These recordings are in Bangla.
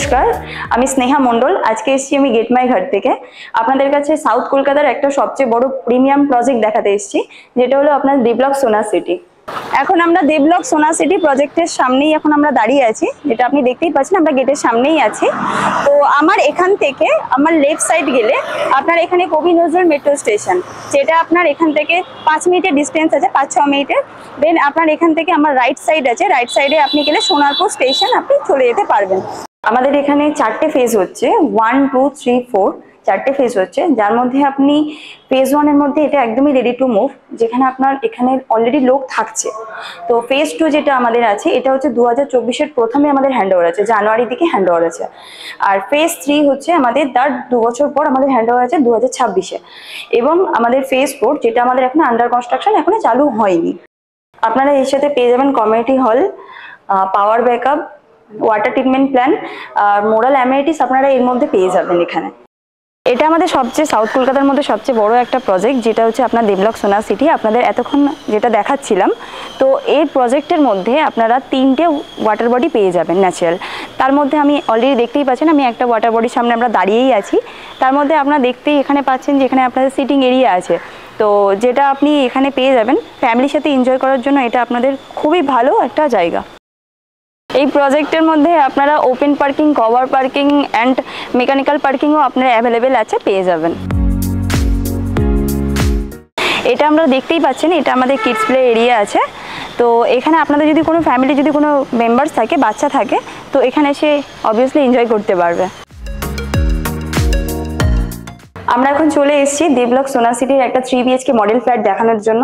নমস্কার, আমি স্নেহা মণ্ডল। আজকে এসেছি আমি গেট মাই ঘর থেকে আপনাদের কাছে সাউথ কলকাতার একটা সবচেয়ে বড় প্রিমিয়াম প্রজেক্ট দেখাতে এসেছি, যেটা হলো আপনার ডি ব্লক সোনা সিটি। এখন আমরা ডি ব্লক সোনা সিটি প্রজেক্টের সামনেই এখন আমরা দাঁড়িয়ে আছি, যেটা আপনি দেখতেই পাচ্ছেন, আমরা গেটের সামনেই আছি। তো আমার এখান থেকে আমার লেফট সাইড গেলে আপনার এখানে কবি নজরুল মেট্রো স্টেশন, যেটা আপনার এখান থেকে 5 মিনিটের ডিস্টেন্স আছে, 5-6 মিনিটের। দেন আপনার এখান থেকে আমার রাইট সাইড আছে, রাইট সাইডে আপনি গেলে সোনারপুর স্টেশন আপনি চলে যেতে পারবেন। আমাদের এখানে 4টে ফেজ হচ্ছে, 1, 2, 3, 4 4টে ফেজ হচ্ছে, যার মধ্যে আপনি ফেজ 1 এর মধ্যে এটা একদমই রেডি টু মুভ, যেখানে আপনার এখানে অলরেডি লোক থাকছে। তো ফেজ 2 যেটা আমাদের আছে, এটা হচ্ছে 2024-এর প্রথমে আমাদের হ্যান্ডওভার আছে, জানুয়ারি দিকে হ্যান্ডওভার আছে। আর ফেজ 3 হচ্ছে আমাদের তার 2 বছর পর আমাদের হ্যান্ডওভার আছে 2026-এ। এবং আমাদের ফেজ 4 যেটা আমাদের এখন আন্ডার কনস্ট্রাকশন, এখনো চালু হয়নি। আপনারা এর সাথে পেয়ে যাবেন community hall, power backup, water treatment plant আর মোরাল অ্যামেনিটিস আপনারা এর মধ্যে পেয়ে যাবেন এখানে। এটা আমাদের সবচেয়ে সাউথ কলকাতার মধ্যে সবচেয়ে বড় একটা প্রজেক্ট, যেটা হচ্ছে আপনার ডি ব্লক সোনা সিটি। আপনাদের এতক্ষণ যেটা দেখাচ্ছিলাম, তো এই প্রজেক্টের মধ্যে আপনারা 3টে ওয়াটার বডি পেয়ে যাবেন ন্যাচারাল। তার মধ্যে আমি অলরেডি দেখতেই পাচ্ছেন, আমি একটা ওয়াটার বডির সামনে আমরা দাঁড়িয়েই আছি। তার মধ্যে আপনারা দেখতেই এখানে পাচ্ছেন যে এখানে আপনাদের সিটিং এরিয়া আছে, তো যেটা আপনি এখানে পেয়ে যাবেন ফ্যামিলির সাথে এনজয় করার জন্য। এটা আপনাদের খুবই ভালো একটা জায়গা। এই প্রজেক্টের মধ্যে আপনারা open parking, cover parking and mechanical পার্কিংও আপনারা অ্যাভেলেবেল আছে, পেয়ে যাবেন। এটা আমরা দেখতেই পাচ্ছেন, এটা আমাদের কিডস প্লে এরিয়া আছে। তো এখানে আপনাদের যদি কোনো ফ্যামিলি, যদি কোনো মেম্বার্স থাকে, বাচ্চা থাকে, তো এখানে এসে অবভিয়াসলি এনজয় করতে পারবে। আমরা এখন চলে এসেছি ডি ব্লক সোনা সিটির একটা 3 BHK মডেল ফ্ল্যাট দেখানোর জন্য,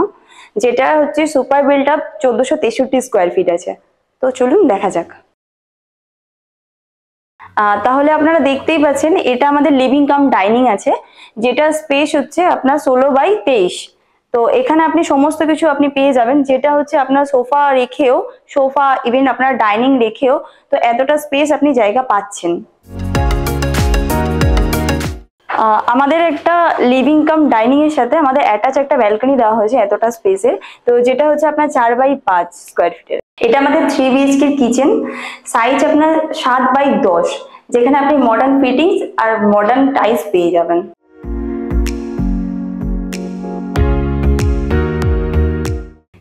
যেটা হচ্ছে super build up 1463 square feet আছে। তো চলুন দেখা যাক। তাহলে আপনারা দেখতেই পাচ্ছেন, এটা আমাদের লিভিং কাম ডাইনিং আছে, যেটা স্পেস হচ্ছে আপনার 16x23। তো এখানে আপনি সমস্ত কিছু আপনি পেয়ে যাবেন, যেটা হচ্ছে আপনার সোফা রেখেও, সোফা ইভেন আপনার ডাইনিং রেখেও তো এতটা স্পেস আপনি জায়গা পাচ্ছেন। আমাদের একটা লিভিং কাম ডাইনিং এর সাথে আমাদের অ্যাটাচ একটা ব্যালকনি দেওয়া হয়েছে এতটা স্পেসের, তো যেটা হচ্ছে আপনার 4x5 স্কোয়ার ফিটের। এটা আমাদের 3 BHK কিচেন, সাইজ আপনার 7x10, যেখানে আপনি মডার্ন ফিটিংস আর মডার্ন টাইলস পেয়ে যাবেন।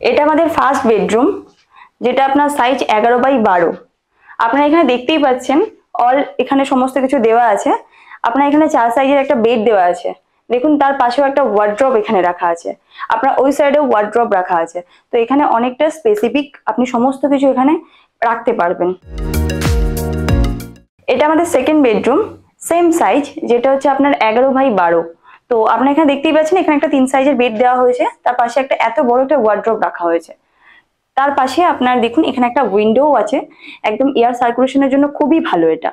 এটা আমাদের ফার্স্ট বেডরুম, যেটা আপনার সাইজ 11x12। আপনারা এখানে দেখতেই পাচ্ছেন এখানে সমস্ত কিছু দেওয়া আছে। আপনার এখানে 4 সাইজের একটা বেড দেওয়া আছে, দেখুন তার পাশেও একটা ওয়ার্ড্রপ এখানে রাখা আছে, আপনার ওই সাইডেও ওয়ার্ড্রপ রাখা আছে। তো এখানে অনেকটা স্পেসিফিক, আপনি সমস্ত কিছু এখানে রাখতে পারবেন। এটা আমাদের সেকেন্ড বেডরুম, সেম সাইজ, যেটা হচ্ছে আপনার 11x12। তো আপনারা এখানে দেখতেই পাচ্ছেন, এখানে একটা 3 সাইজের বেড দেওয়া হয়েছে, তার পাশে একটা এত বড় একটা ওয়ার্ড্রপ রাখা হয়েছে। তার পাশে আপনার দেখুন এখানে একটা উইন্ডো আছে, একদম এয়ার সার্কুলেশনের জন্য খুবই ভালো এটা।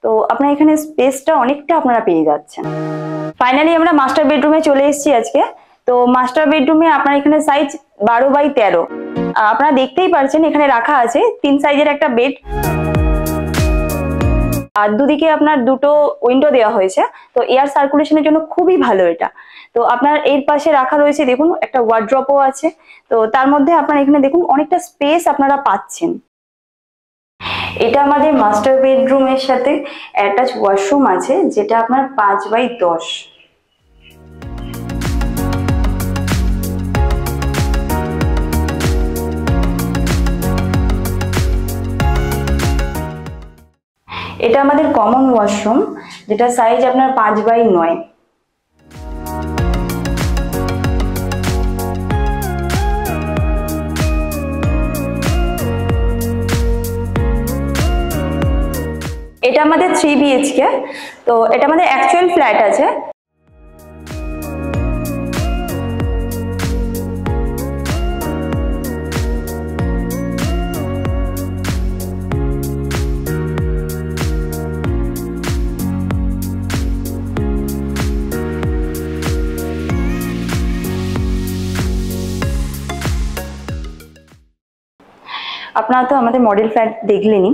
তো আপনার এখানে স্পেসটা অনেকটা আপনারা পেয়ে যাচ্ছেন। ফাইনালি আমরা মাস্টার বেডরুমে চলে এসেছি আজকে। তো মাস্টার বেডরুমে আপনার এখানে সাইজ 12x13। আপনারা দেখতেই পাচ্ছেন এখানে রাখা আছে 3 সাইজের একটা বেড, আর দুদিকে আপনার 2টো উইন্ডো দেওয়া হয়েছে, তো এয়ার সার্কুলেশনের জন্য খুবই ভালো এটা। তো আপনার এর পাশে রাখা রয়েছে দেখুন একটা ওয়ার্ড্রপও আছে, তো তার মধ্যে আপনারা এখানে দেখুন অনেকটা স্পেস আপনারা পাচ্ছেন। এটা আমাদের মাস্টার বেডরুমের সাথে অ্যাটাচ ওয়াশরুম আছে, যেটা আপনার 5x10। এটা আমাদের কমন ওয়াশরুম, যেটা সাইজ আপনার 5x9। এটা আমাদের 3 BHK, তো এটা আমাদের অ্যাকচুয়াল ফ্ল্যাট আছে। আপনারা তো আমাদের মডেল ফ্ল্যাট দেখলেনই,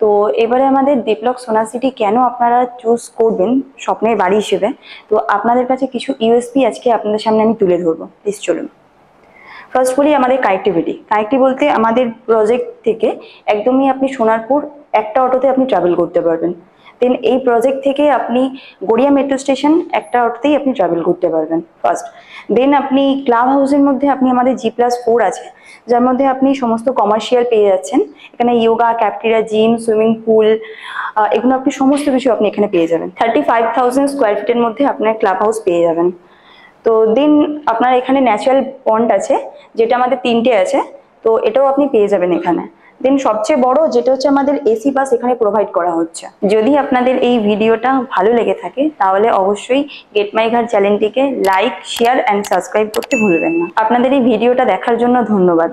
তো এবারে আমাদের ডি ব্লক সোনা সিটি কেন আপনারা চুজ করবেন স্বপ্নের বাড়ি হিসেবে, তো আপনাদের কাছে কিছু ইউএসপি আজকে আপনাদের সামনে আমি তুলে ধরবো। প্লিজ চলুন। ফার্স্ট বলি আমাদের কানেক্টিভিটি বলতে আমাদের প্রজেক্ট থেকে একদমই আপনি সোনারপুর একটা অটোতে আপনি ট্রাভেল করতে পারবেন। দেন এই প্রজেক্ট থেকে আপনি গড়িয়া মেট্রো স্টেশন একটা অর্থেই আপনি ট্রাভেল করতে পারবেন ফার্স্ট। দেন আপনি ক্লাব হাউসের মধ্যে আপনি আমাদের G+4 আছে, যার মধ্যে আপনি সমস্ত কমার্শিয়াল পেয়ে যাচ্ছেন। এখানে yoga, cafeteria, gym, swimming pool, এগুলো আপনি সমস্ত কিছু আপনি এখানে পেয়ে যাবেন। 35,000 স্কোয়ার ফিটের মধ্যে আপনার ক্লাব হাউস পেয়ে যাবেন। তো দেন আপনার এখানে ন্যাচারাল পন্ড আছে, যেটা আমাদের 3টে আছে, তো এটাও আপনি পেয়ে যাবেন এখানে। দেন সবচেয়ে বড় যেটা হচ্ছে আমাদের এসি বাস এখানে প্রোভাইড করা হচ্ছে। যদি আপনাদের এই ভিডিওটা ভালো লেগে থাকে তাহলে অবশ্যই গেট মাই ঘর চ্যানেলটিকে লাইক, শেয়ার অ্যান্ড সাবস্ক্রাইব করতে ভুলবেন না। আপনাদের এই ভিডিওটা দেখার জন্য ধন্যবাদ।